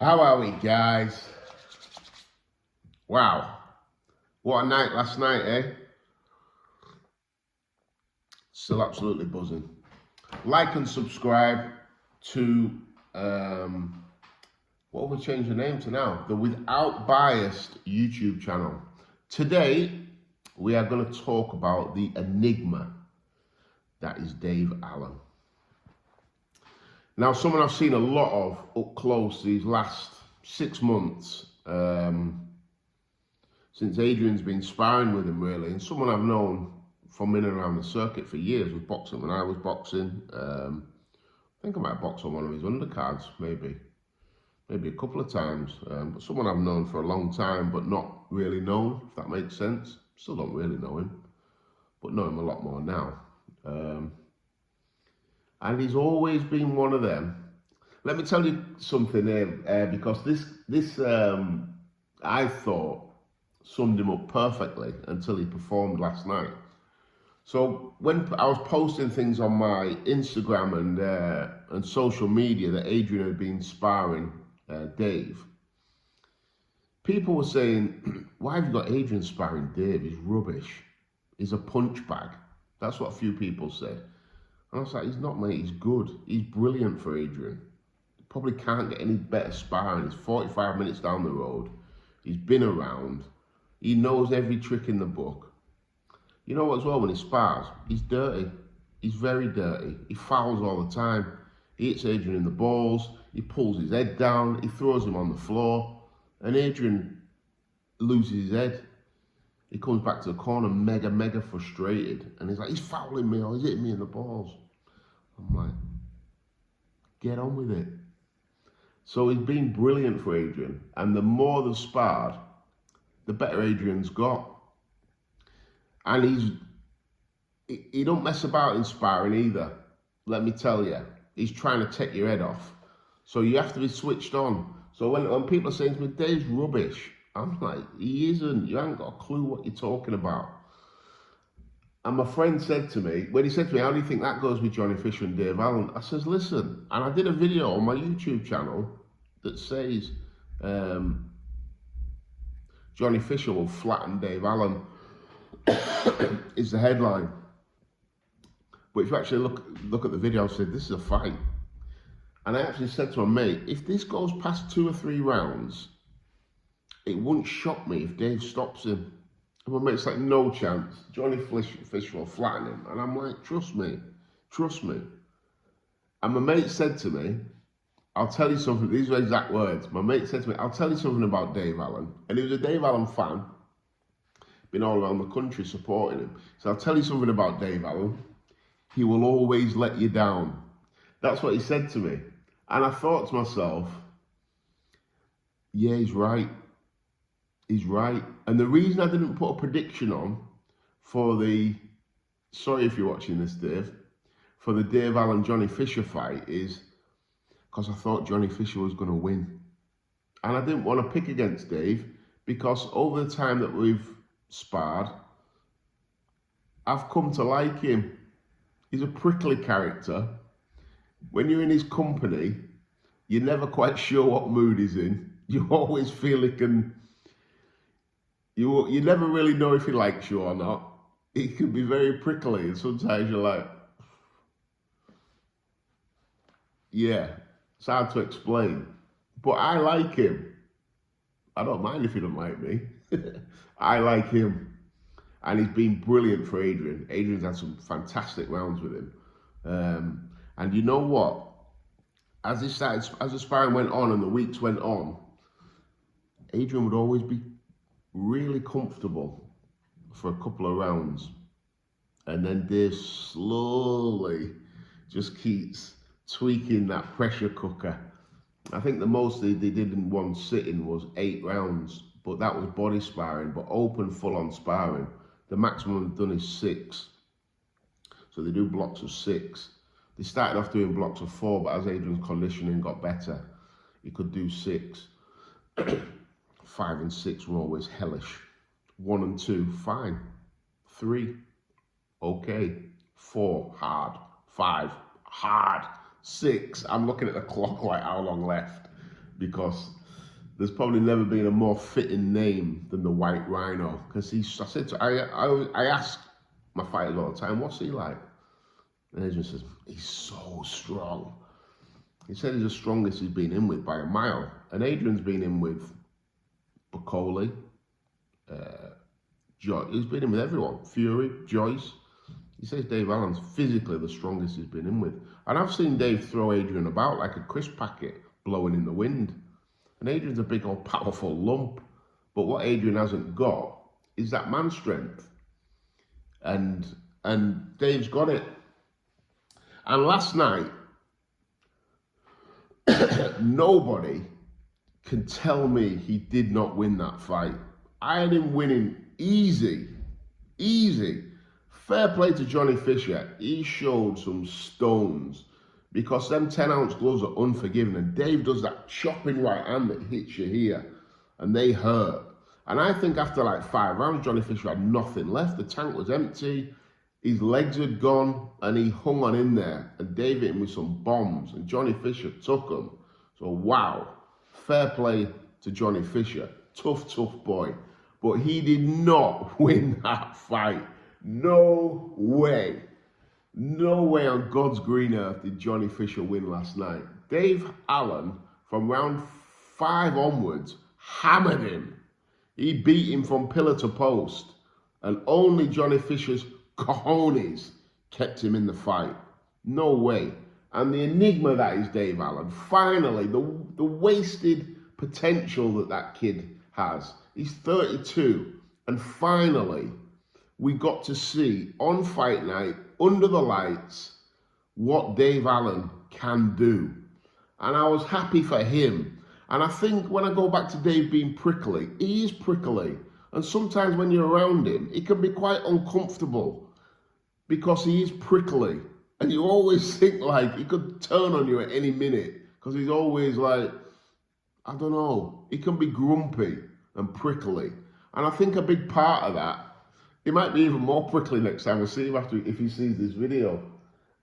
How are we, guys? Wow, what a night last night, eh? Still absolutely buzzing. Like and subscribe to, what have we changed the name to now? The Without Biased YouTube channel. Today, we are going to talk about the enigma that is Dave Allen. Now, someone I've seen a lot of up close these last 6 months, since Adrian's been sparring with him, really, and someone I've known from in and around the circuit for years with boxing. When I was boxing, I think I might have boxed on one of his undercards, maybe a couple of times, but someone I've known for a long time, but not really known, if that makes sense. Still don't really know him, but know him a lot more now. And he's always been one of them. Let me tell you something here, because this I thought summed him up perfectly until he performed last night. So when I was posting things on my Instagram and social media that Adrian had been sparring Dave, people were saying, why have you got Adrian sparring Dave? He's rubbish. He's a punch bag. That's what a few people said. And I was like, he's not, mate. He's good. He's brilliant for Adrian. He probably can't get any better sparring. He's 45 minutes down the road. He's been around. He knows every trick in the book. You know what, as well, when he spars, he's dirty. He's very dirty. He fouls all the time. He hits Adrian in the balls. He pulls his head down. He throws him on the floor. And Adrian loses his head. He comes back to the corner mega frustrated. And he's like, he's fouling me or he's hitting me in the balls. I'm like, get on with it. So he's been brilliant for Adrian. And the more they've sparred, the better Adrian's got. And he don't mess about in sparring either. Let me tell you, he's trying to take your head off. So you have to be switched on. So when people are saying to me, Dave's rubbish, I'm like, he isn't. You haven't got a clue what you're talking about. And my friend said to me, when he said to me, how do you think that goes with Johnny Fisher and Dave Allen? I says, listen, and I did a video on my YouTube channel that says Johnny Fisher will flatten Dave Allen is the headline. But if you actually look at the video, I said, this is a fight. And I actually said to my mate, if this goes past 2 or 3 rounds, it wouldn't shock me if Dave stops him. And my mate's like, no chance. Johnny Fisher will flatten him. And I'm like, trust me. And my mate said to me, I'll tell you something. These are exact words. My mate said to me, I'll tell you something about Dave Allen. And he was a Dave Allen fan. Been all around the country supporting him. So I'll tell you something about Dave Allen. He will always let you down. That's what he said to me. And I thought to myself, yeah, he's right. He's right. And the reason I didn't put a prediction on for the, sorry if you're watching this, Dave, for the Dave Allen Johnny Fisher fight is because I thought Johnny Fisher was going to win. And I didn't want to pick against Dave because over the time that we've sparred, I've come to like him. He's a prickly character. When you're in his company, you're never quite sure what mood he's in. You always feel he can, you never really know if he likes you or not. He can be very prickly and sometimes you're like, yeah, it's hard to explain. But I like him. I don't mind if he don't like me. I like him. And he's been brilliant for Adrian. Adrian's had some fantastic rounds with him. And you know what? As the sparring went on and the weeks went on, Adrian would always be really comfortable for a couple of rounds. And then Dave slowly just keeps tweaking that pressure cooker. I think the most they did in one sitting was 8 rounds, but that was body sparring, but open full-on sparring. The maximum they've done is 6. So they do blocks of 6. They started off doing blocks of 4, but as Adrian's conditioning got better, he could do 6. 5 and 6 were always hellish. 1 and 2, fine. 3, okay. 4, hard. 5, hard. 6, I'm looking at the clock like how long left. because there's probably never been a more fitting name than the White Rhino. Because I ask my fighters all the time, what's he like? And Adrian says, he's so strong. He said he's the strongest he's been in with by a mile. And Adrian's been in with Bacoli, he's been in with everyone. Fury, Joyce. He says Dave Allen's physically the strongest he's been in with. And I've seen Dave throw Adrian about like a crisp packet blowing in the wind. And Adrian's a big old powerful lump. But what Adrian hasn't got is that man strength. And Dave's got it. And last night, nobody can tell me he did not win that fight. I had him winning easy. Fair play to Johnny Fisher. He showed some stones because them 10-ounce gloves are unforgiving. And Dave does that chopping right hand that hits you here and they hurt. And I think after like 5 rounds, Johnny Fisher had nothing left. The tank was empty. His legs had gone and he hung on in there. And Dave hit him with some bombs and Johnny Fisher took them. So wow, fair play to Johnny Fisher. Tough boy. But he did not win that fight. No way. No way on God's green earth did Johnny Fisher win last night. Dave Allen, from round 5 onwards, hammered him. He beat him from pillar to post. And only Johnny Fisher's cojones kept him in the fight. No way. And the enigma that is Dave Allen. Finally, the wasted potential that kid has. He's 32. And finally, we got to see on fight night, under the lights, what Dave Allen can do. And I was happy for him. And I think when I go back to Dave being prickly, he is prickly. And sometimes when you're around him, it can be quite uncomfortable because he is prickly. And you always think like he could turn on you at any minute because he's always like, I don't know, he can be grumpy and prickly. And I think a big part of that, he might be even more prickly next time I see him if he sees this video.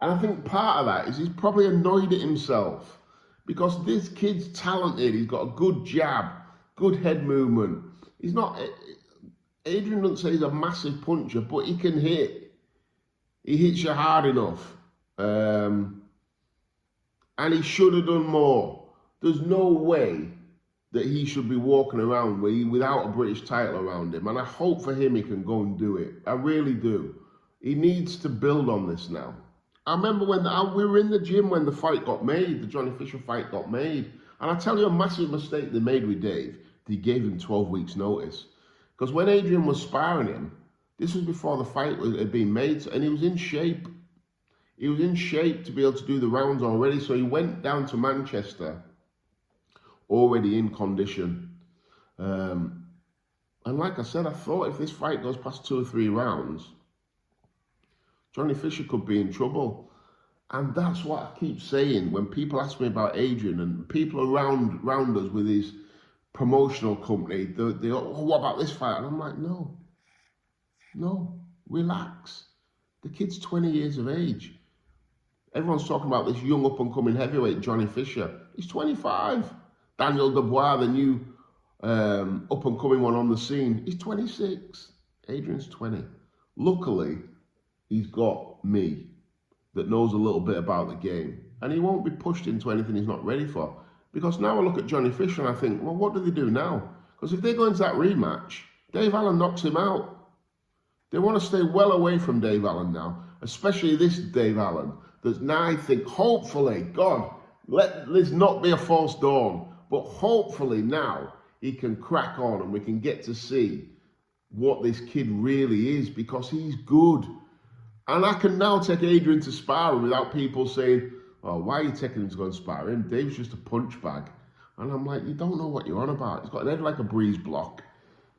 And I think part of that is he's probably annoyed at himself because this kid's talented. He's got a good jab, good head movement. He's not, Adrian doesn't say he's a massive puncher, but he can hit. He hits you hard enough. And he should have done more. There's no way that he should be walking around without a British title around him. And I hope for him he can go and do it. I really do. He needs to build on this now. I remember when we were in the gym when the fight got made, the Johnny Fisher fight got made. And I tell you a massive mistake they made with Dave. They gave him 12 weeks notice. Because when Adrian was sparring him, this was before the fight had been made, and he was in shape. He was in shape to be able to do the rounds already, so he went down to Manchester already in condition. And like I said, I thought if this fight goes past 2 or 3 rounds, Johnny Fisher could be in trouble. And that's what I keep saying when people ask me about Adrian and people around us with his promotional company, they go, oh, what about this fight? And I'm like, no, relax. The kid's 20 years of age. Everyone's talking about this young up-and-coming heavyweight, Johnny Fisher. He's 25. Daniel Dubois, the new up-and-coming one on the scene, he's 26. Adrian's 20. Luckily, he's got me that knows a little bit about the game. And he won't be pushed into anything he's not ready for. Because now I look at Johnny Fisher and I think, well, what do they do now? Because if they go into that rematch, Dave Allen knocks him out. They want to stay well away from Dave Allen now, especially this Dave Allen. That's now, I think, hopefully, God, let this not be a false dawn, but hopefully now he can crack on and we can get to see what this kid really is because he's good. And I can now take Adrian to sparring without people saying, oh, why are you taking him to go and spar him? Dave's just a punch bag. And I'm like, you don't know what you're on about. He's got an head like a breeze block.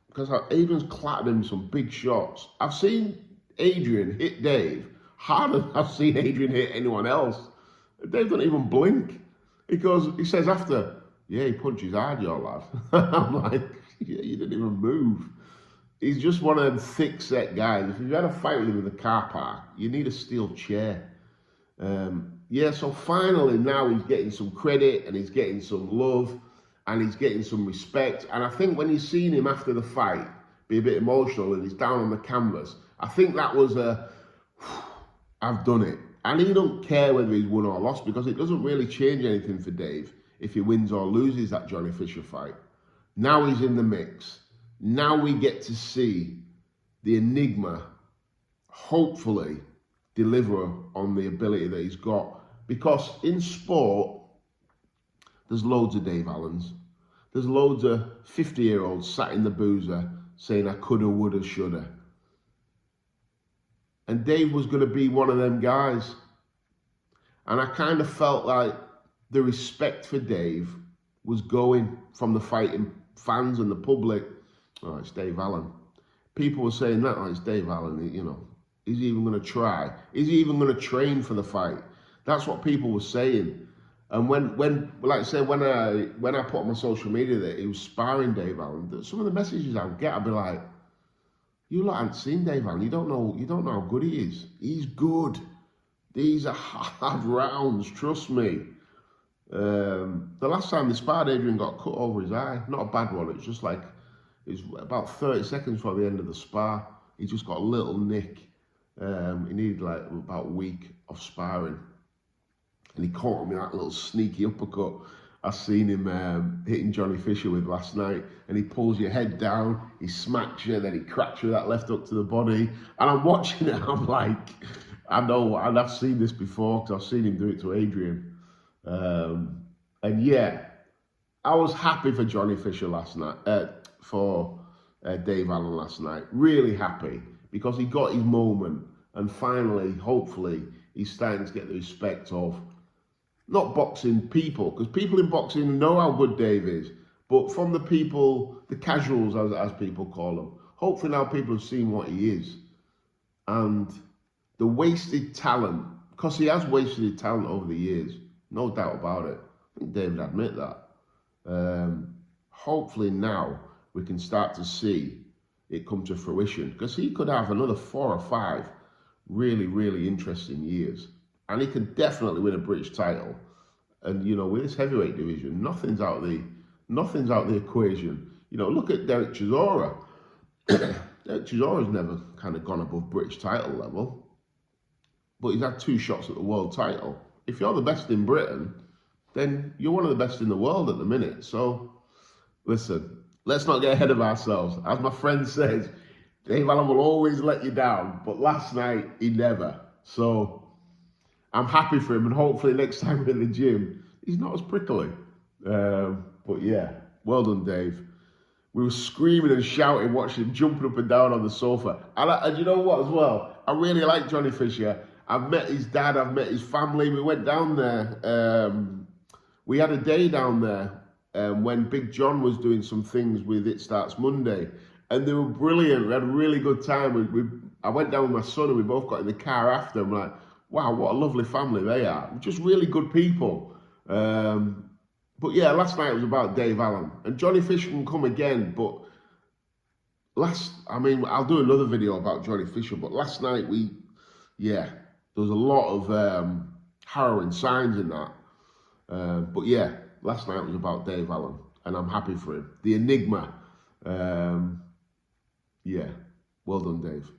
Because Adrian's clattered him some big shots. I've seen Adrian hit Dave harder than I've seen Adrian hit anyone else. Dave doesn't even blink. He says after, yeah, he punches hard, your lad. I'm like, yeah, you didn't even move. He's just one of them thick-set guys. If you've had a fight with him in the car park, you need a steel chair. Yeah, so finally now he's getting some credit and he's getting some love. and he's getting some respect. And I think when you've seen him after the fight be a bit emotional and he's down on the canvas, I think that was a, I've done it. And he don't care whether he's won or lost, because it doesn't really change anything for Dave if he wins or loses that Johnny Fisher fight. Now he's in the mix. Now we get to see the Enigma hopefully deliver on the ability that he's got. Because in sport, there's loads of Dave Allens. There's loads of 50-year-olds sat in the boozer saying, I coulda, woulda, shoulda. And Dave was going to be one of them guys. And I kind of felt like the respect for Dave was going from the fighting fans and the public. Oh, it's Dave Allen. People were saying that, oh, it's Dave Allen, you know. Is he even going to try? Is he even going to train for the fight? That's what people were saying. And when like I said, when I put on my social media that he was sparring Dave Allen, some of the messages I would get, I'd be like, you lot haven't seen Dave Allen. You don't know how good he is. He's good. These are hard rounds, trust me. The last time they sparred, Adrian got cut over his eye. Not a bad one. It's just like, it was about 30 seconds before the end of the spar. He just got a little nick. He needed like about a week of sparring. And he caught him in that little sneaky uppercut I seen him hitting Johnny Fisher with last night. And he pulls your head down, he smacks you, then he cracks you with that left hook to the body. And I'm watching it, I'm like, I know, and I've seen this before because I've seen him do it to Adrian. And yeah, I was happy for Johnny Fisher last night, for Dave Allen last night. Really happy because he got his moment, and finally, hopefully, he's starting to get the respect of not boxing people, because people in boxing know how good Dave is, but from the people, the casuals as people call them. Hopefully now people have seen what he is, and the wasted talent, because he has wasted talent over the years, no doubt about it. I think David admit that. Hopefully now we can start to see it come to fruition, because he could have another 4 or 5 really, really interesting years, and he can definitely win a British title. And you know, with this heavyweight division, nothing's out of the equation. You know, look at Derek Chisora. Derek Chisora's never kind of gone above British title level, but he's had 2 shots at the world title. If you're the best in Britain, then you're one of the best in the world at the minute. So, listen, let's not get ahead of ourselves. As my friend says, Dave Allen will always let you down, but last night, he never. So, I'm happy for him, and hopefully next time we're in the gym, he's not as prickly. But yeah, well done, Dave. We were screaming and shouting, watching him jumping up and down on the sofa. And you know what as well? I really like Johnny Fisher. I've met his dad, I've met his family. We went down there. We had a day down there when Big John was doing some things with It Starts Monday. And they were brilliant. We had a really good time. I went down with my son and we both got in the car after. I'm like, wow, what a lovely family they are. Just really good people. But yeah, last night was about Dave Allen. And Johnny Fisher can come again, but I'll do another video about Johnny Fisher, but last night there was a lot of harrowing signs in that. But yeah, last night was about Dave Allen, and I'm happy for him. The Enigma. Yeah, well done, Dave.